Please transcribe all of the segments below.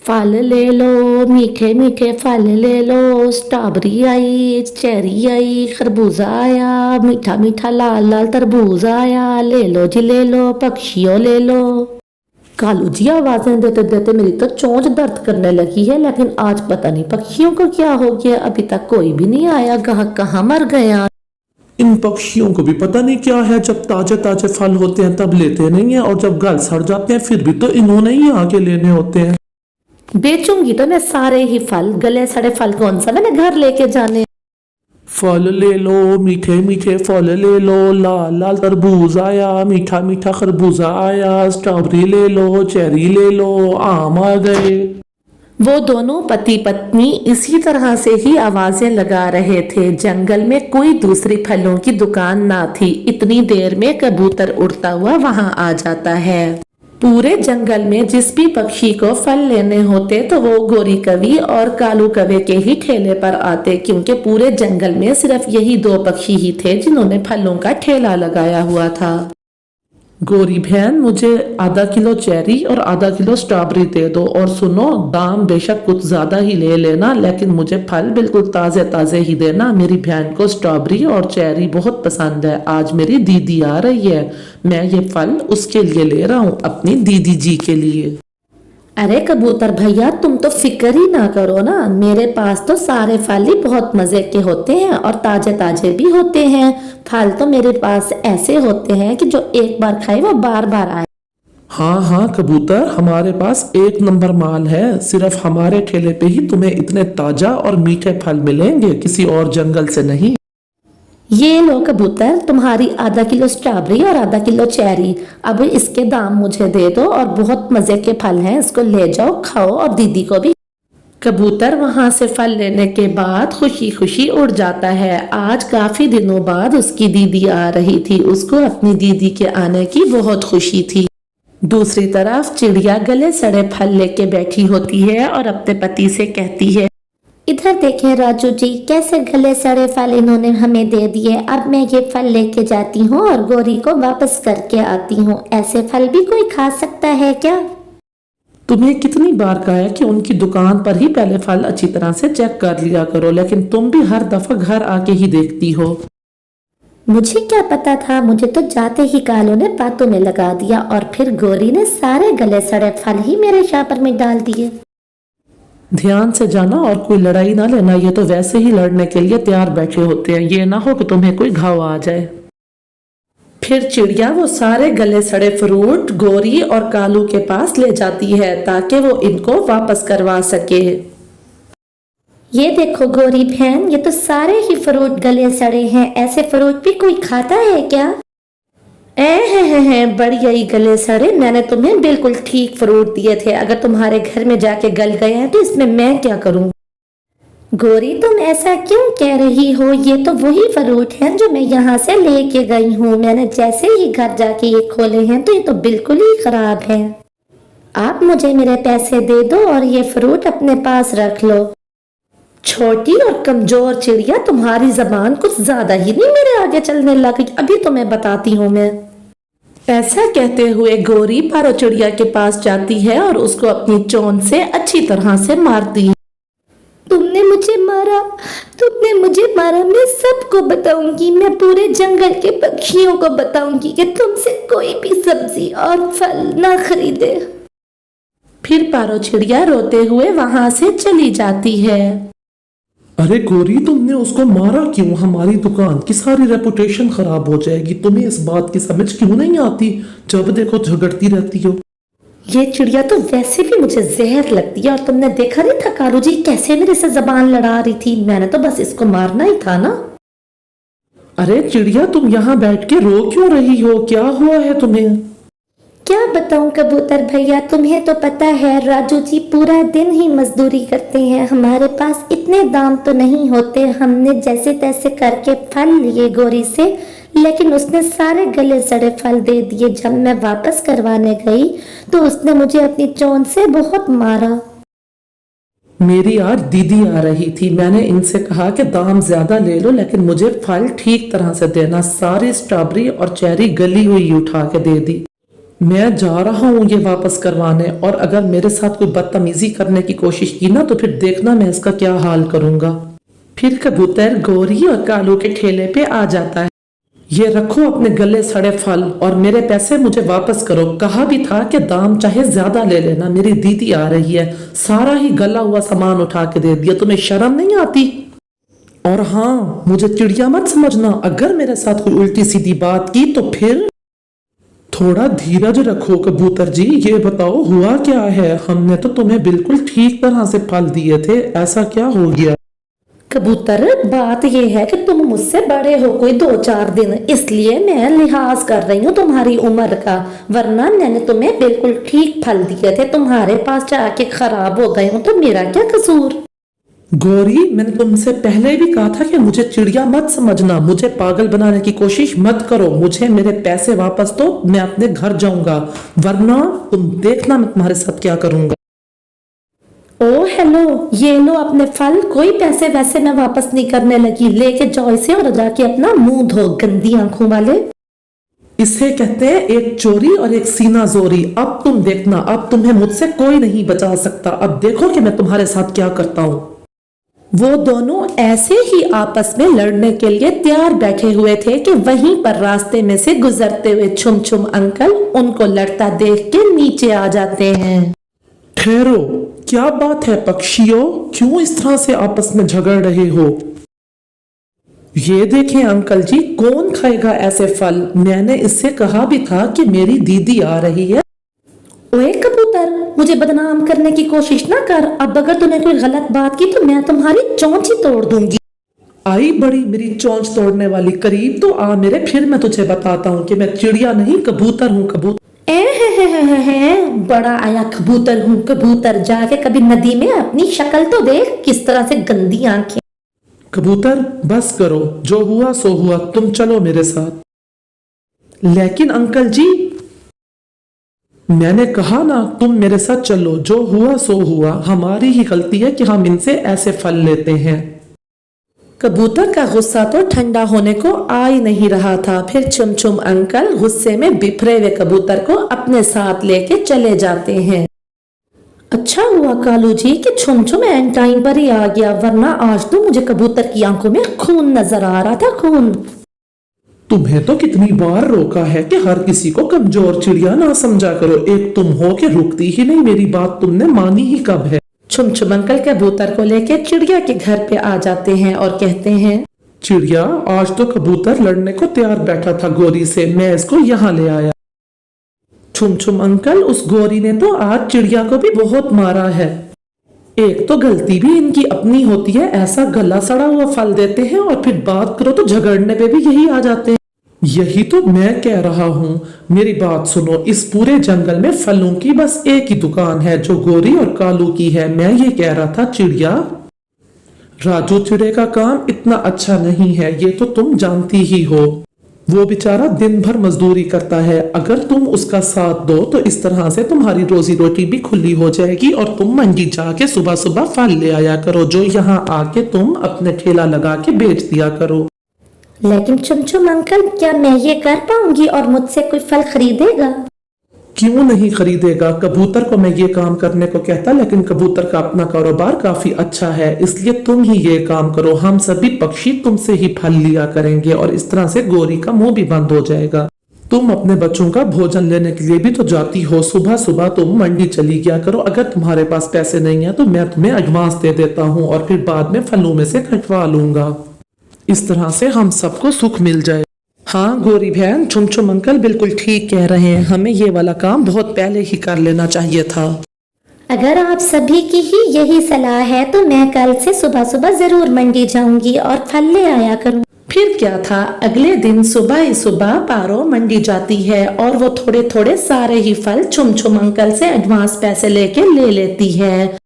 फल ले लो, मीठे मीठे फल ले लो। स्ट्रॉबेरी आई, चेरी आई, खरबूजा आया, मीठा मीठा लाल लाल तरबूज आया। ले लो जी ले लो, पक्षियों ले लो। कालू जी आवाजें देते देते मेरी तो चोंच दर्द करने लगी है, लेकिन आज पता नहीं पक्षियों को क्या हो गया, अभी तक कोई भी नहीं आया। ग्राहक कहाँ मर गया। इन पक्षियों को भी पता नहीं क्या है, जब ताजे ताजे फल होते हैं तब लेते नहीं है, और जब गल सड़ जाते हैं फिर भी तो इन्होंने ही आके लेने होते हैं। बेचूंगी तो मैं सारे ही फल, गले सड़े फल कौन सा मैंने घर लेके जाने। फल ले लो, मीठे मीठे फल ले लो। लाल लाल तरबूज आया, मीठा मीठा खरबूजा आया। स्ट्रॉबेरी ले लो, चेरी ले लो, आम आ गए। वो दोनों पति पत्नी इसी तरह से ही आवाजें लगा रहे थे। जंगल में कोई दूसरी फलों की दुकान ना थी। इतनी देर में कबूतर उड़ता हुआ वहां आ जाता है। पूरे जंगल में जिस भी पक्षी को फल लेने होते तो वो गोरी कवि और कालू कवे के ही ठेले पर आते, क्योंकि पूरे जंगल में सिर्फ यही दो पक्षी ही थे जिन्होंने फलों का ठेला लगाया हुआ था। गोरी बहन, मुझे आधा किलो चेरी और आधा किलो स्ट्रॉबेरी दे दो, और सुनो, दाम बेशक कुछ ज्यादा ही ले लेना, लेकिन मुझे फल बिल्कुल ताजे ताजे ही देना। मेरी बहन को स्ट्रॉबेरी और चेरी बहुत पसंद है। आज मेरी दीदी आ रही है, मैं ये फल उसके लिए ले रहा हूँ, अपनी दीदी जी के लिए। अरे कबूतर भैया, तुम तो फिक्र ही ना करो ना, मेरे पास तो सारे फल ही बहुत मजे के होते हैं और ताजे ताजे भी होते हैं। फल तो मेरे पास ऐसे होते हैं कि जो एक बार खाए वो बार बार आए। हाँ हाँ कबूतर, हमारे पास एक नंबर माल है। सिर्फ हमारे ठेले पे ही तुम्हें इतने ताजा और मीठे फल मिलेंगे, किसी और जंगल से नहीं। ये लो कबूतर, तुम्हारी आधा किलो स्ट्रॉबेरी और आधा किलो चेरी। अब इसके दाम मुझे दे दो, और बहुत मजे के फल हैं, इसको ले जाओ, खाओ, और दीदी को भी। कबूतर वहां से फल लेने के बाद खुशी खुशी उड़ जाता है। आज काफी दिनों बाद उसकी दीदी आ रही थी, उसको अपनी दीदी के आने की बहुत खुशी थी। दूसरी तरफ चिड़िया गले सड़े फल लेके बैठी होती है और अपने पति से कहती है, इधर देखें राजू जी, कैसे गले सड़े फल इन्होंने हमें दे दिए। अब मैं ये फल लेके जाती हूँ और गोरी को वापस करके आती हूँ। ऐसे फल भी कोई खा सकता है क्या? तुम्हें कितनी बार कहा है कि उनकी दुकान पर ही पहले फल अच्छी तरह से चेक कर लिया करो, लेकिन तुम भी हर दफा घर आके ही देखती हो। मुझे क्या पता था, मुझे तो जाते ही कालू ने बातों में लगा दिया, और फिर गोरी ने सारे गले सड़े फल ही मेरे शापर में डाल दिए। ध्यान से जाना और कोई लड़ाई ना लेना, ये तो वैसे ही लड़ने के लिए तैयार बैठे होते हैं, ये ना हो कि तुम्हें कोई घाव आ जाए। फिर चिड़िया वो सारे गले सड़े फ्रूट गोरी और कालू के पास ले जाती है ताकि वो इनको वापस करवा सके। ये देखो गोरी बहन, ये तो सारे ही फ्रूट गले सड़े हैं। ऐसे फ्रूट भी कोई खाता है क्या? बढ़िया ही गले सड़े, मैंने तुम्हें बिल्कुल ठीक फ्रूट दिए थे। अगर तुम्हारे घर में जाके गल गए हैं तो इसमें मैं क्या करूं? गोरी, तुम ऐसा क्यों कह रही हो? ये तो वही फ्रूट हैं जो मैं यहाँ से लेके गई हूँ। मैंने जैसे ही घर जाके ये खोले हैं तो ये तो बिल्कुल ही खराब है। आप मुझे मेरे पैसे दे दो और ये फ्रूट अपने पास रख लो। छोटी और कमजोर चिड़िया, तुम्हारी जबान कुछ ज्यादा ही नहीं मेरे आगे चलने लगी, अभी तो मैं बताती हूँ मैं। ऐसा कहते हुए गोरी पारो चिड़िया के पास जाती है और उसको अपनी चोंच से अच्छी तरह से मारती है। तुमने मुझे मारा, मैं सबको बताऊंगी, मैं पूरे जंगल के पक्षियों को बताऊंगी कि तुमसे कोई भी सब्जी और फल ना खरीदे। फिर पारो चिड़िया रोते हुए वहां से चली जाती है। अरे गोरी, तुमने उसको मारा क्यों? हमारी दुकान की सारी रेपुटेशन खराब हो जाएगी। तुम्हें इस बात की समझ क्यों नहीं आती? जब देखो झगड़ती रहती हो। ये चिड़िया तो वैसे भी मुझे जहर लगती है, और तुमने देखा नहीं था कालू जी कैसे मेरे से जबान लड़ा रही थी। मैंने तो बस इसको मारना ही था ना। अरे चिड़िया, तुम यहाँ बैठ के रो क्यों रही हो? क्या हुआ है तुम्हें? क्या बताऊं कबूतर भैया, तुम्हें तो पता है राजू जी पूरा दिन ही मजदूरी करते हैं। हमारे पास इतने दाम तो नहीं होते। हमने जैसे तैसे करके फल लिए गोरी से, लेकिन उसने सारे गले सड़े फल दे दिए। जब मैं वापस करवाने गई तो उसने मुझे अपनी चोंच से बहुत मारा। मेरी आज दीदी आ रही थी, मैंने इनसे कहा कि दाम ज्यादा ले लो, लेकिन मुझे फल ठीक तरह से देना। सारी स्ट्रॉबेरी और चेरी गली हुई उठा के दे दी। मैं जा रहा हूँ ये वापस करवाने, और अगर मेरे साथ कोई बदतमीजी करने की कोशिश की ना तो फिर देखना मैं इसका क्या हाल करूंगा। फिर कबूतर गौरी और कालू के ठेले पे आ जाता है। ये रखो अपने गले सड़े फल और मेरे पैसे मुझे वापस करो। कहा भी था कि दाम चाहे ज्यादा ले लेना, मेरी दीदी आ रही है। सारा ही गला हुआ सामान उठा के दे दिया, तुम्हें शर्म नहीं आती? और हाँ, मुझे चिड़िया मत समझना, अगर मेरे साथ कोई उल्टी सीधी बात की तो फिर। थोड़ा धीरज रखो कबूतर जी, ये बताओ हुआ क्या है? हमने तो तुम्हें बिल्कुल ठीक तरह से फल दिए थे, ऐसा क्या हो गया? कबूतर, बात ये है कि तुम मुझसे बड़े हो कोई 2-4 दिन, इसलिए मैं लिहाज कर रही हूँ तुम्हारी उम्र का, वरना मैंने तुम्हें बिल्कुल ठीक फल दिए थे, तुम्हारे पास जाके खराब हो गए हो तो मेरा क्या कसूर? गौरी, मैंने तुमसे पहले भी कहा था कि मुझे चिड़िया मत समझना, मुझे पागल बनाने की कोशिश मत करो। मुझे मेरे पैसे वापस दो, मैं अपने घर जाऊंगा, वरना तुम देखना मैं तुम्हारे साथ क्या करूंगा। ओ हेलो, ये लो अपने फल, कोई पैसे वैसे मैं वापस नहीं करने लगी, लेके जाओ इसे और जाके अपना मुंह धो, गंदी आंखों वाले। इसे कहते हैं एक चोरी और एक सीना जोरी। अब तुम देखना, अब तुम्हें मुझसे कोई नहीं बचा सकता। अब देखो कि मैं तुम्हारे साथ क्या करता हूँ। वो दोनों ऐसे ही आपस में लड़ने के लिए तैयार बैठे हुए थे कि वहीं पर रास्ते में से गुजरते हुए छुम छुम अंकल उनको लड़ता देख के नीचे आ जाते हैं। ठहरो, क्या बात है पक्षियों, क्यों इस तरह से आपस में झगड़ रहे हो? ये देखें अंकल जी, कौन खाएगा ऐसे फल? मैंने इससे कहा भी था कि मेरी दीदी आ रही है। ओए कबूतर, मुझे बदनाम करने की कोशिश ना कर, अब अगर तूने कोई गलत बात की तो मैं तुम्हारी चोंच ही तोड़ दूंगी। आई बड़ी मेरी चोंच तोड़ने वाली, करीब तो आ मेरे, फिर मैं तुझे बताता हूँ कि मैं चिड़िया नहीं कबूतर हूँ। कबूतर बड़ा आया कबूतर हूँ कबूतर, जाके कभी नदी में अपनी शक्ल तो देख, किस तरह से गंदी आंखें। कबूतर बस करो, जो हुआ सो हुआ, तुम चलो मेरे साथ। लेकिन अंकल जी, मैंने कहा ना तुम मेरे साथ चलो, जो हुआ सो हुआ, हमारी ही गलती है कि हम इनसे ऐसे फल लेते हैं। कबूतर का गुस्सा तो ठंडा होने को आ ही नहीं रहा था। फिर छुम छुम अंकल गुस्से में बिखरे हुए कबूतर को अपने साथ लेके चले जाते हैं। अच्छा हुआ कालू जी कि छुम छुम एंड टाइम पर ही आ गया, वरना आज तो मुझे कबूतर की आंखों में खून नजर आ रहा था, खून। तुम्हें तो कितनी बार रोका है कि हर किसी को कमजोर चिड़िया ना समझा करो, एक तुम हो कि रुकती ही नहीं, मेरी बात तुमने मानी ही कब है? छुम छुम अंकल कबूतर को लेके चिड़िया के घर पे आ जाते हैं और कहते हैं, चिड़िया, आज तो कबूतर लड़ने को तैयार बैठा था गौरी से, मैं इसको यहाँ ले आया। छुम छुम अंकल, उस गौरी ने तो आज चिड़िया को भी बहुत मारा है। एक तो गलती भी इनकी अपनी होती है, ऐसा गला सड़ा हुआ फल देते हैं और फिर बात करो तो झगड़ने पे भी यही आ जाते हैं। यही तो मैं कह रहा हूँ, मेरी बात सुनो, इस पूरे जंगल में फलों की बस एक ही दुकान है जो गौरी और कालू की है। मैं ये कह रहा था चिड़िया, राजू चिड़े का काम इतना अच्छा नहीं है, ये तो तुम जानती ही हो। वो बेचारा दिन भर मजदूरी करता है, अगर तुम उसका साथ दो तो इस तरह से तुम्हारी रोजी रोटी भी खुली हो जाएगी और तुम मंडी जाके सुबह सुबह फल ले आया करो, जो यहाँ आके तुम अपने ठेला लगा के बेच दिया करो। लेकिन छुम छुम अंकल, क्या मैं ये कर पाऊंगी और मुझसे कोई फल खरीदेगा? क्यों नहीं खरीदेगा? कबूतर को मैं ये काम करने को कहता, लेकिन कबूतर का अपना कारोबार काफी अच्छा है, इसलिए तुम ही ये काम करो, हम सभी पक्षी तुमसे ही फल लिया करेंगे और इस तरह से गौरी का मुंह भी बंद हो जाएगा। तुम अपने बच्चों का भोजन लेने के लिए भी तो जाती हो, सुबह सुबह तुम मंडी चली गया करो। अगर तुम्हारे पास पैसे नहीं है तो मैं तुम्हें एडवांस दे देता हूँ और फिर बाद में फलों में से कटवा लूंगा, इस तरह से हम सबको सुख मिल जाए। हाँ गौरी बहन, छुम छुम अंकल बिल्कुल ठीक कह रहे हैं, हमें ये वाला काम बहुत पहले ही कर लेना चाहिए था। अगर आप सभी की ही यही सलाह है तो मैं कल से सुबह सुबह जरूर मंडी जाऊंगी और फल ले आया करूँ। फिर क्या था, अगले दिन सुबह ही सुबह पारो मंडी जाती है और वो थोड़े थोड़े सारे ही फल छुम छुम अंकल से एडवांस पैसे लेके ले लेती है।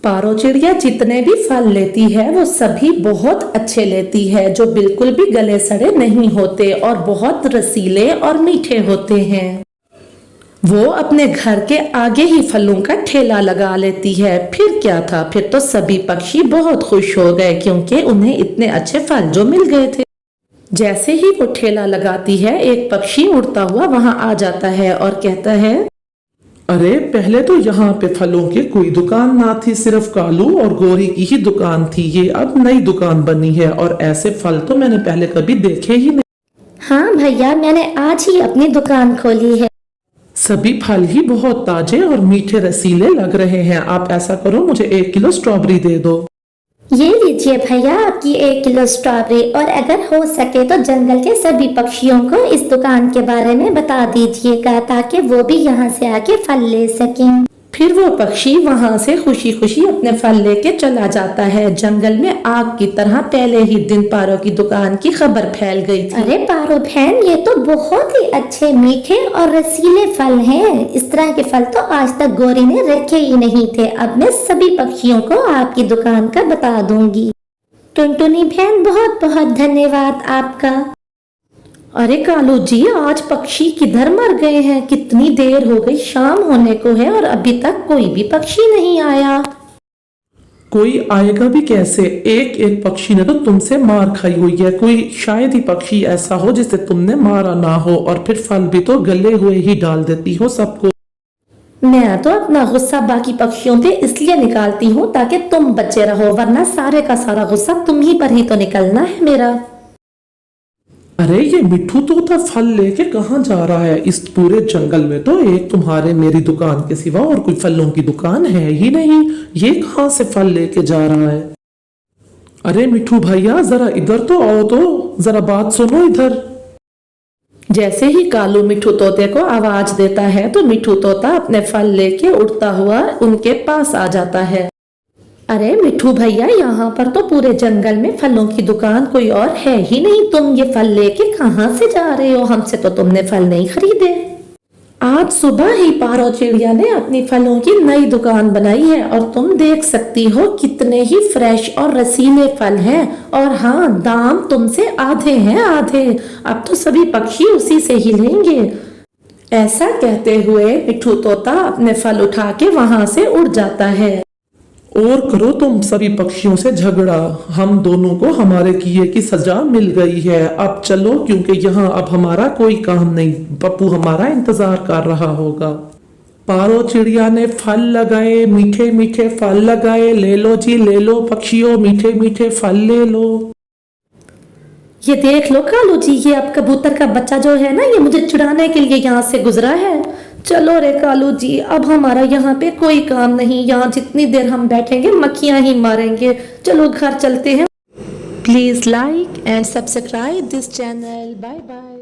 पारो चिड़िया जितने भी फल लेती है वो सभी बहुत अच्छे लेती है, जो बिल्कुल भी गले सड़े नहीं होते और बहुत रसीले और मीठे होते हैं। वो अपने घर के आगे ही फलों का ठेला लगा लेती है। फिर क्या था, फिर तो सभी पक्षी बहुत खुश हो गए क्योंकि उन्हें इतने अच्छे फल जो मिल गए थे। जैसे ही वो ठेला लगाती है एक पक्षी उड़ता हुआ वहां आ जाता है और कहता है, अरे पहले तो यहाँ पे फलों की कोई दुकान ना थी, सिर्फ कालू और गोरी की ही दुकान थी। ये अब नई दुकान बनी है और ऐसे फल तो मैंने पहले कभी देखे ही नहीं। हाँ भैया, मैंने आज ही अपनी दुकान खोली है। सभी फल ही बहुत ताजे और मीठे रसीले लग रहे हैं। आप ऐसा करो, मुझे 1 किलो स्ट्रॉबेरी दे दो। ये लीजिए भैया आपकी 1 किलो स्ट्रॉबेरी, और अगर हो सके तो जंगल के सभी पक्षियों को इस दुकान के बारे में बता दीजिएगा ताकि वो भी यहाँ से आके फल ले सकें। फिर वो पक्षी वहां से खुशी खुशी अपने फल लेके चला जाता है। जंगल में आग की तरह पहले ही दिन पारो की दुकान की खबर फैल गई थी। अरे पारो बहन, ये तो बहुत ही अच्छे मीठे और रसीले फल हैं। इस तरह के फल तो आज तक गौरी ने रखे ही नहीं थे। अब मैं सभी पक्षियों को आपकी दुकान का बता दूंगी। टुनटुनी बहन, बहुत बहुत धन्यवाद आपका। अरे कालू जी, आज पक्षी किधर मर गए हैं? कितनी देर हो गई, शाम होने को है और अभी तक कोई भी पक्षी नहीं आया। कोई आएगा भी कैसे? एक एक पक्षी ने तो तुमसे मार खाई हुई है। कोई शायद ही पक्षी ऐसा हो जिसे तुमने मारा ना हो, और फिर फल भी तो गले हुए ही डाल देती हो सबको। मैं तो अपना गुस्सा बाकी पक्षियों पे इसलिए निकालती हूँ ताकि तुम बचे रहो, वरना सारे का सारा गुस्सा तुम ही पर ही तो निकलना है मेरा। अरे ये मिट्ठू तोता फल लेके कहाँ जा रहा है? इस पूरे जंगल में तो एक तुम्हारे मेरी दुकान के सिवा और कोई फलों की दुकान है ही नहीं। ये कहाँ से फल लेके जा रहा है? अरे मिट्ठू भैया, जरा इधर तो आओ, तो जरा बात सुनो इधर। जैसे ही कालू मिट्ठू तोते को आवाज देता है तो मिट्ठू तोता अपने फल लेके उड़ता हुआ उनके पास आ जाता है। अरे मिट्ठू भैया, यहाँ पर तो पूरे जंगल में फलों की दुकान कोई और है ही नहीं। तुम ये फल लेके कहाँ से जा रहे हो? हमसे तो तुमने फल नहीं खरीदे। आज सुबह ही पारो चिड़िया ने अपनी फलों की नई दुकान बनाई है और तुम देख सकती हो कितने ही फ्रेश और रसीले फल हैं। और हाँ, दाम तुमसे आधे हैं, आधे। अब तो सभी पक्षी उसी से ही लेंगे। ऐसा कहते हुए मिट्ठू तोता अपने फल उठा के वहां से उड़ जाता है। और करो तुम सभी पक्षियों से झगड़ा। हम दोनों को हमारे किए की सजा मिल गई है। अब चलो, क्योंकि यहाँ अब हमारा कोई काम नहीं। पप्पू हमारा इंतजार कर रहा होगा। पारो चिड़िया ने फल लगाए, मीठे मीठे फल लगाए। ले लो जी, ले लो पक्षियों, मीठे मीठे फल ले लो। ये देख लो कालू जी, ये अब कबूतर का बच्चा जो है ना, ये मुझे चुराने के लिए यहाँ से गुजरा है। चलो रे कालू जी, अब हमारा यहाँ पे कोई काम नहीं। यहाँ जितनी देर हम बैठेंगे मक्खियाँ ही मारेंगे। चलो घर चलते हैं। Please like and subscribe this channel. Bye bye.